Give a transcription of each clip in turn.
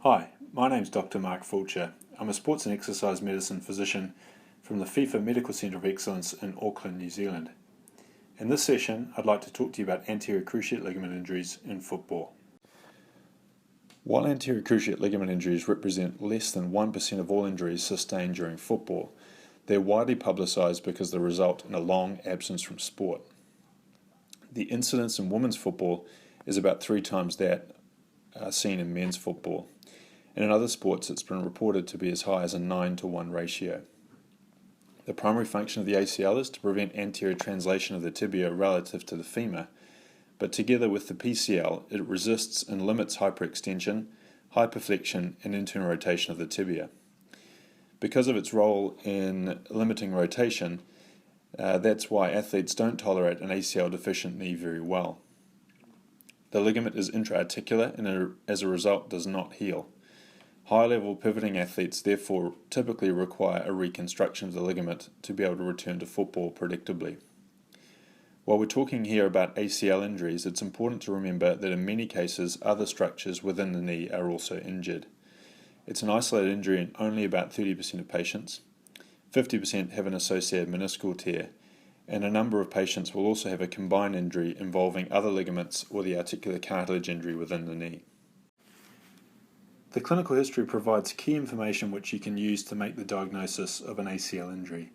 Hi, my name's Dr. Mark Fulcher. I'm a sports and exercise medicine physician from the FIFA Medical Centre of Excellence in Auckland, New Zealand. In this session, I'd like to talk to you about anterior cruciate ligament injuries in football. While anterior cruciate ligament injuries represent less than 1% of all injuries sustained during football, they're widely publicised because they result in a long absence from sport. The incidence in women's football is about 3 times that seen in men's football. And in other sports, it's been reported to be as high as a 9-to-1 ratio. The primary function of the ACL is to prevent anterior translation of the tibia relative to the femur, but together with the PCL, it resists and limits hyperextension, hyperflexion, and internal rotation of the tibia. Because of its role in limiting rotation, that's why athletes don't tolerate an ACL deficient knee very well. The ligament is intra-articular and as a result does not heal. High-level pivoting athletes therefore typically require a reconstruction of the ligament to be able to return to football predictably. While we're talking here about ACL injuries, it's important to remember that in many cases other structures within the knee are also injured. It's an isolated injury in only about 30% of patients. 50% have an associated meniscal tear, and a number of patients will also have a combined injury involving other ligaments or the articular cartilage injury within the knee. The clinical history provides key information which you can use to make the diagnosis of an ACL injury,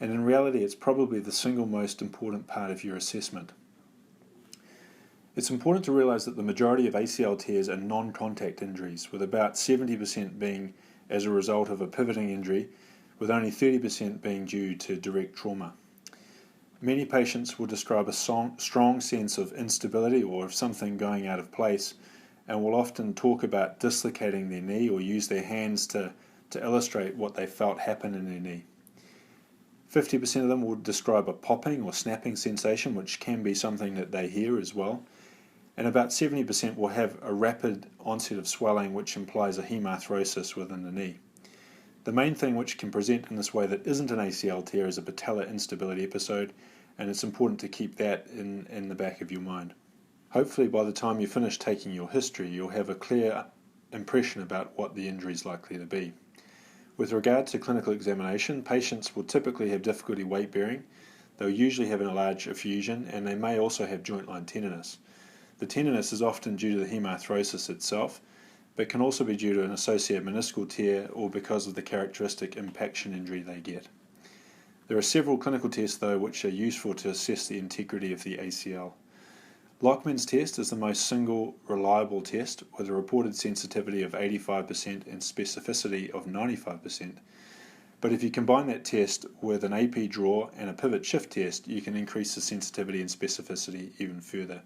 and in reality it's probably the single most important part of your assessment. It's important to realise that the majority of ACL tears are non-contact injuries, with about 70% being as a result of a pivoting injury, with only 30% being due to direct trauma. Many patients will describe a strong sense of instability or of something going out of place, and will often talk about dislocating their knee or use their hands to illustrate what they felt happen in their knee. 50% of them will describe a popping or snapping sensation, which can be something that they hear as well. And about 70% will have a rapid onset of swelling, which implies a hemarthrosis within the knee. The main thing which can present in this way that isn't an ACL tear is a patellar instability episode, and it's important to keep that in the back of your mind. Hopefully by the time you finish taking your history, you'll have a clear impression about what the injury is likely to be. With regard to clinical examination, patients will typically have difficulty weight bearing. They'll usually have an enlarged effusion, and they may also have joint line tenderness. The tenderness is often due to the hemarthrosis itself, but can also be due to an associated meniscal tear or because of the characteristic impaction injury they get. There are several clinical tests though which are useful to assess the integrity of the ACL. Lockman's test is the most single reliable test with a reported sensitivity of 85% and specificity of 95%. But if you combine that test with an AP draw and a pivot shift test, you can increase the sensitivity and specificity even further.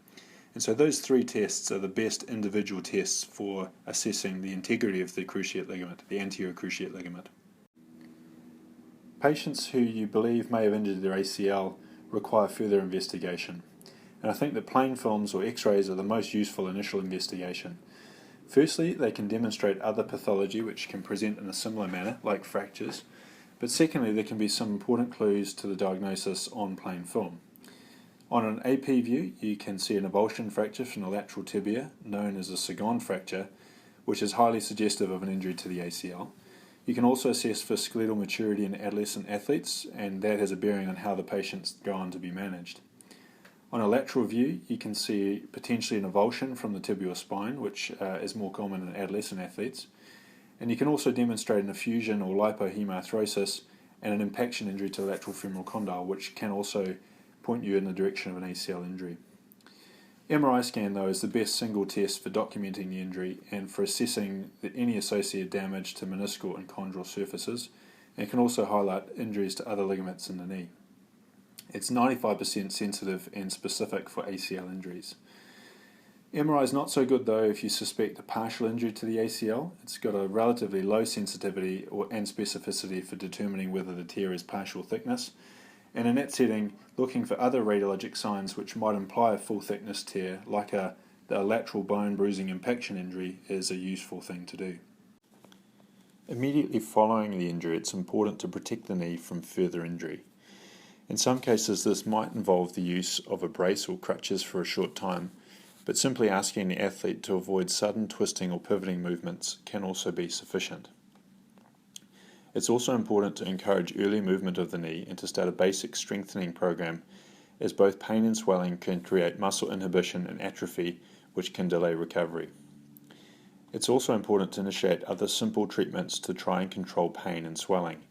And so those 3 tests are the best individual tests for assessing the integrity of the cruciate ligament, the anterior cruciate ligament. Patients who you believe may have injured their ACL require further investigation. And I think that plain films or x-rays are the most useful initial investigation. Firstly, they can demonstrate other pathology which can present in a similar manner, like fractures. But secondly, there can be some important clues to the diagnosis on plain film. On an AP view, you can see an avulsion fracture from the lateral tibia, known as a Sagon fracture, which is highly suggestive of an injury to the ACL. You can also assess for skeletal maturity in adolescent athletes, and that has a bearing on how the patients go on to be managed. On a lateral view, you can see potentially an avulsion from the tibial spine, which is more common in adolescent athletes. And you can also demonstrate an effusion or lipohemarthrosis and an impaction injury to the lateral femoral condyle, which can also point you in the direction of an ACL injury. MRI scan, though, is the best single test for documenting the injury and for assessing any associated damage to meniscal and chondral surfaces, and can also highlight injuries to other ligaments in the knee. It's 95% sensitive and specific for ACL injuries. MRI is not so good though if you suspect a partial injury to the ACL. It's got a relatively low sensitivity and specificity for determining whether the tear is partial thickness, and in that setting, looking for other radiologic signs which might imply a full thickness tear, like a lateral bone bruising impaction injury, is a useful thing to do. Immediately following the injury, it's important to protect the knee from further injury. In some cases, this might involve the use of a brace or crutches for a short time, but simply asking the athlete to avoid sudden twisting or pivoting movements can also be sufficient. It's also important to encourage early movement of the knee and to start a basic strengthening program, as both pain and swelling can create muscle inhibition and atrophy, which can delay recovery. It's also important to initiate other simple treatments to try and control pain and swelling.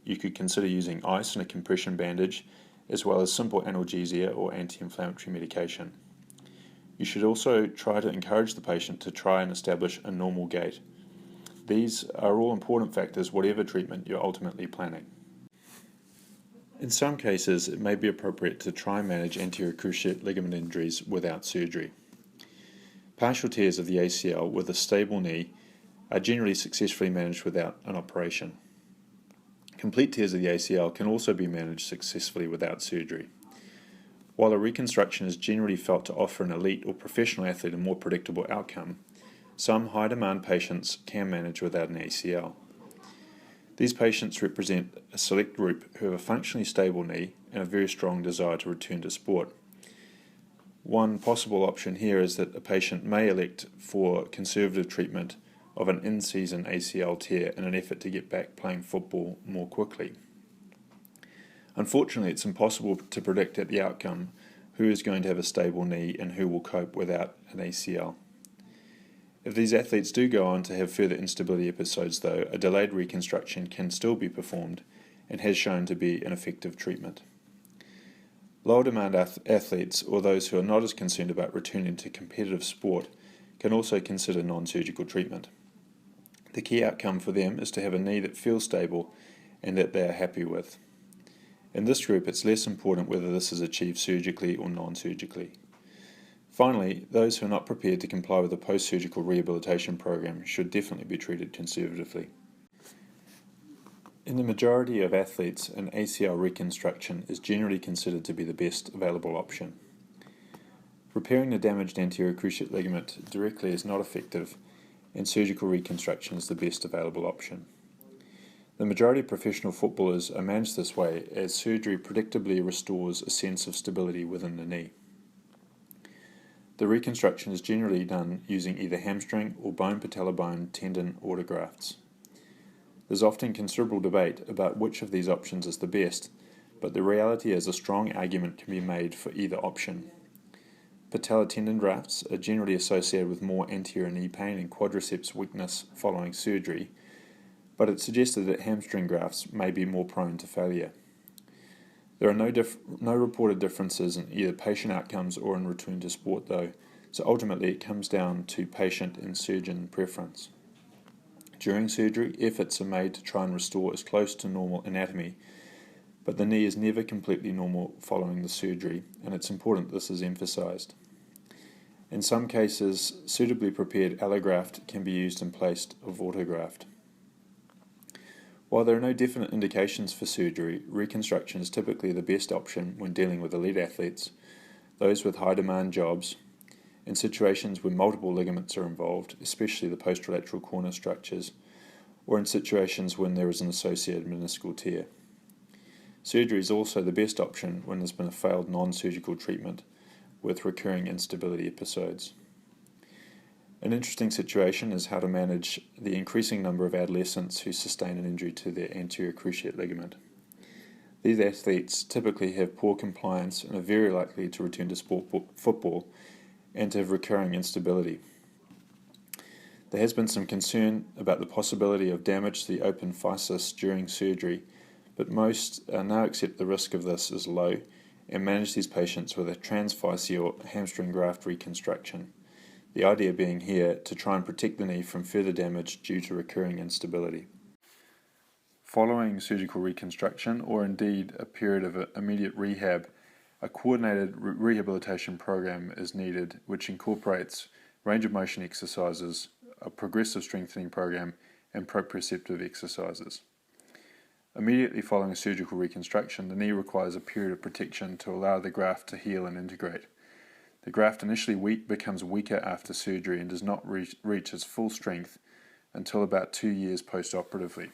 You could consider using ice and a compression bandage, as well as simple analgesia or anti-inflammatory medication. You should also try to encourage the patient to try and establish a normal gait. These are all important factors whatever treatment you're ultimately planning. In some cases, it may be appropriate to try and manage anterior cruciate ligament injuries without surgery. Partial tears of the ACL with a stable knee are generally successfully managed without an operation. Complete tears of the ACL can also be managed successfully without surgery. While a reconstruction is generally felt to offer an elite or professional athlete a more predictable outcome, some high-demand patients can manage without an ACL. These patients represent a select group who have a functionally stable knee and a very strong desire to return to sport. One possible option here is that a patient may elect for conservative treatment of an in-season ACL tear in an effort to get back playing football more quickly. Unfortunately, it's impossible to predict at the outcome who is going to have a stable knee and who will cope without an ACL. If these athletes do go on to have further instability episodes, though, a delayed reconstruction can still be performed and has shown to be an effective treatment. Lower demand athletes, or those who are not as concerned about returning to competitive sport, can also consider non-surgical treatment. The key outcome for them is to have a knee that feels stable and that they are happy with. In this group, it's less important whether this is achieved surgically or non-surgically. Finally, those who are not prepared to comply with a post-surgical rehabilitation program should definitely be treated conservatively. In the majority of athletes, an ACL reconstruction is generally considered to be the best available option. Repairing the damaged anterior cruciate ligament directly is not effective, and surgical reconstruction is the best available option. The majority of professional footballers are managed this way, as surgery predictably restores a sense of stability within the knee. The reconstruction is generally done using either hamstring or bone patellobone tendon autografts. There's often considerable debate about which of these options is the best, but the reality is a strong argument can be made for either option. Patellar tendon grafts are generally associated with more anterior knee pain and quadriceps weakness following surgery, but it's suggested that hamstring grafts may be more prone to failure. There are no reported differences in either patient outcomes or in return to sport, though, so ultimately it comes down to patient and surgeon preference. During surgery, efforts are made to try and restore as close to normal anatomy, but the knee is never completely normal following the surgery, and it's important this is emphasized. In some cases, suitably prepared allograft can be used in place of autograft. While there are no definite indications for surgery, reconstruction is typically the best option when dealing with elite athletes, those with high-demand jobs, in situations where multiple ligaments are involved, especially the posterolateral corner structures, or in situations when there is an associated meniscal tear. Surgery is also the best option when there's been a failed non-surgical treatment with recurring instability episodes. An interesting situation is how to manage the increasing number of adolescents who sustain an injury to their anterior cruciate ligament. These athletes typically have poor compliance and are very likely to return to football and to have recurring instability. There has been some concern about the possibility of damage to the open physis during surgery, but most now accept the risk of this is low and manage these patients with a transphyseal hamstring graft reconstruction. The idea being here to try and protect the knee from further damage due to recurring instability. Following surgical reconstruction, or indeed a period of immediate rehab, a coordinated rehabilitation program is needed, which incorporates range of motion exercises, a progressive strengthening program, and proprioceptive exercises. Immediately following a surgical reconstruction, the knee requires a period of protection to allow the graft to heal and integrate. The graft initially becomes weaker after surgery and does not reach its full strength until about 2 years post-operatively.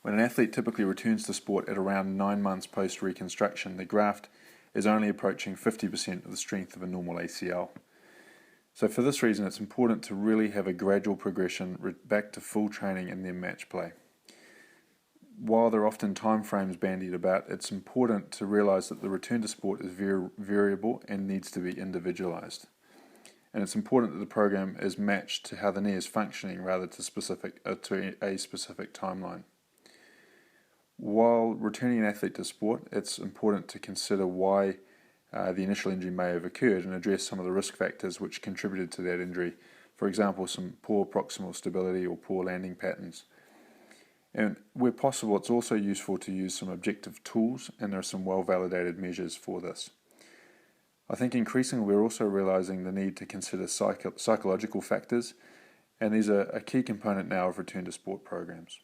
When an athlete typically returns to sport at around 9 months post-reconstruction, the graft is only approaching 50% of the strength of a normal ACL. So for this reason, it's important to really have a gradual progression back to full training and then match play. While there are often time frames bandied about, it's important to realise that the return to sport is very variable and needs to be individualised. And it's important that the program is matched to how the knee is functioning rather to a specific timeline. While returning an athlete to sport, it's important to consider why the initial injury may have occurred and address some of the risk factors which contributed to that injury. For example, some poor proximal stability or poor landing patterns. And where possible, it's also useful to use some objective tools, and there are some well-validated measures for this. I think increasingly we're also realising the need to consider psychological factors, and these are a key component now of return to sport programs.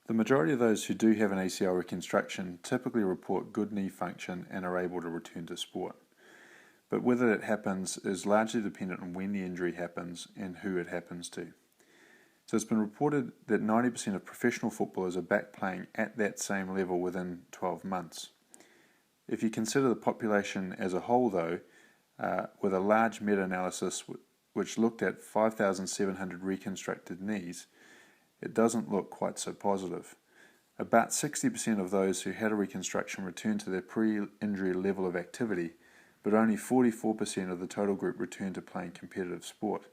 The majority of those who do have an ACL reconstruction typically report good knee function and are able to return to sport. But whether it happens is largely dependent on when the injury happens and who it happens to. So it's been reported that 90% of professional footballers are back playing at that same level within 12 months. If you consider the population as a whole though, with a large meta-analysis which looked at 5,700 reconstructed knees, it doesn't look quite so positive. About 60% of those who had a reconstruction returned to their pre-injury level of activity, but only 44% of the total group returned to playing competitive sport.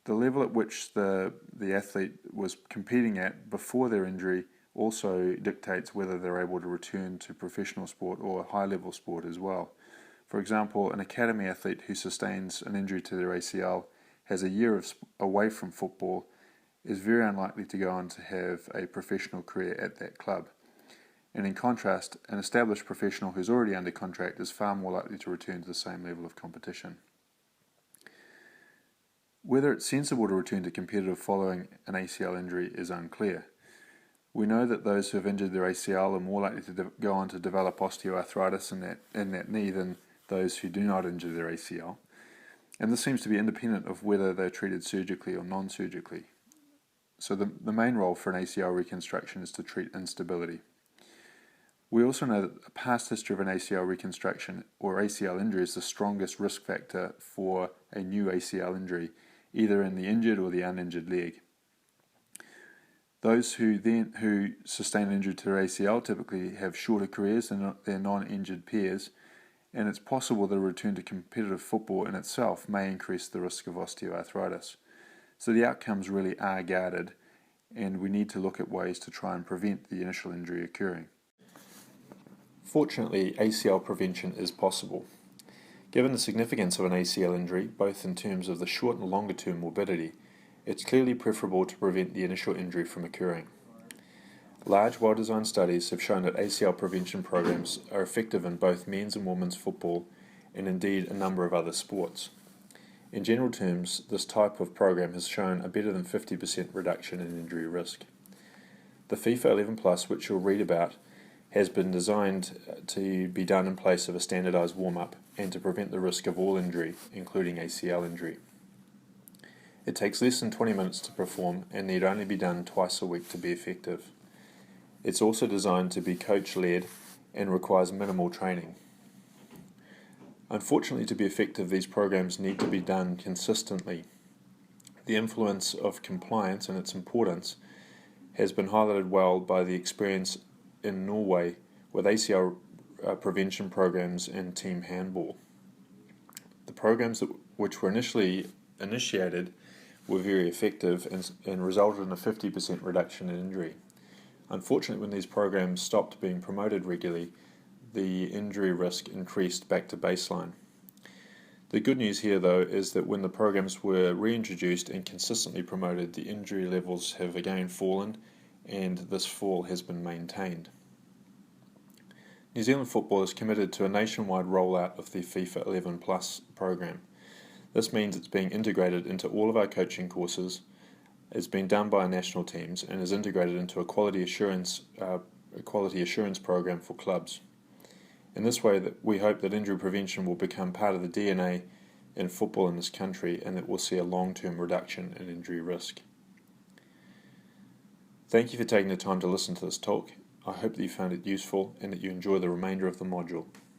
The level at which the athlete was competing at before their injury also dictates whether they're able to return to professional sport or high-level sport as well. For example, an academy athlete who sustains an injury to their ACL has a year away from football is very unlikely to go on to have a professional career at that club. And in contrast, an established professional who's already under contract is far more likely to return to the same level of competition. Whether it's sensible to return to competitive following an ACL injury is unclear. We know that those who have injured their ACL are more likely to go on to develop osteoarthritis in that knee than those who do not injure their ACL. And this seems to be independent of whether they're treated surgically or non-surgically. So the main role for an ACL reconstruction is to treat instability. We also know that a past history of an ACL reconstruction or ACL injury is the strongest risk factor for a new ACL injury, either in the injured or the uninjured leg. Those who sustain an injury to their ACL typically have shorter careers than their non-injured peers, and it's possible that a return to competitive football in itself may increase the risk of osteoarthritis. So the outcomes really are guarded, and we need to look at ways to try and prevent the initial injury occurring. Fortunately, ACL prevention is possible. Given the significance of an ACL injury, both in terms of the short and longer term morbidity, it's clearly preferable to prevent the initial injury from occurring. Large, well-designed studies have shown that ACL prevention programs are effective in both men's and women's football, and indeed a number of other sports. In general terms, this type of program has shown a better than 50% reduction in injury risk. The FIFA 11 Plus, which you'll read about, has been designed to be done in place of a standardised warm-up and to prevent the risk of all injury, including ACL injury. It takes less than 20 minutes to perform and need only be done twice a week to be effective. It's also designed to be coach-led and requires minimal training. Unfortunately, to be effective, these programs need to be done consistently. The influence of compliance and its importance has been highlighted well by the experience in Norway with ACL prevention programs in team handball. The programs which were initially initiated were very effective and resulted in a 50% reduction in injury. Unfortunately, when these programs stopped being promoted regularly, the injury risk increased back to baseline. The good news here, though, is that when the programs were reintroduced and consistently promoted, the injury levels have again fallen, and this fall has been maintained. New Zealand Football is committed to a nationwide rollout of the FIFA 11 Plus program. This means it's being integrated into all of our coaching courses, is being done by our national teams, and is integrated into a quality assurance program for clubs. In this way, we hope that injury prevention will become part of the DNA in football in this country, and that we'll see a long-term reduction in injury risk. Thank you for taking the time to listen to this talk. I hope that you found it useful and that you enjoy the remainder of the module.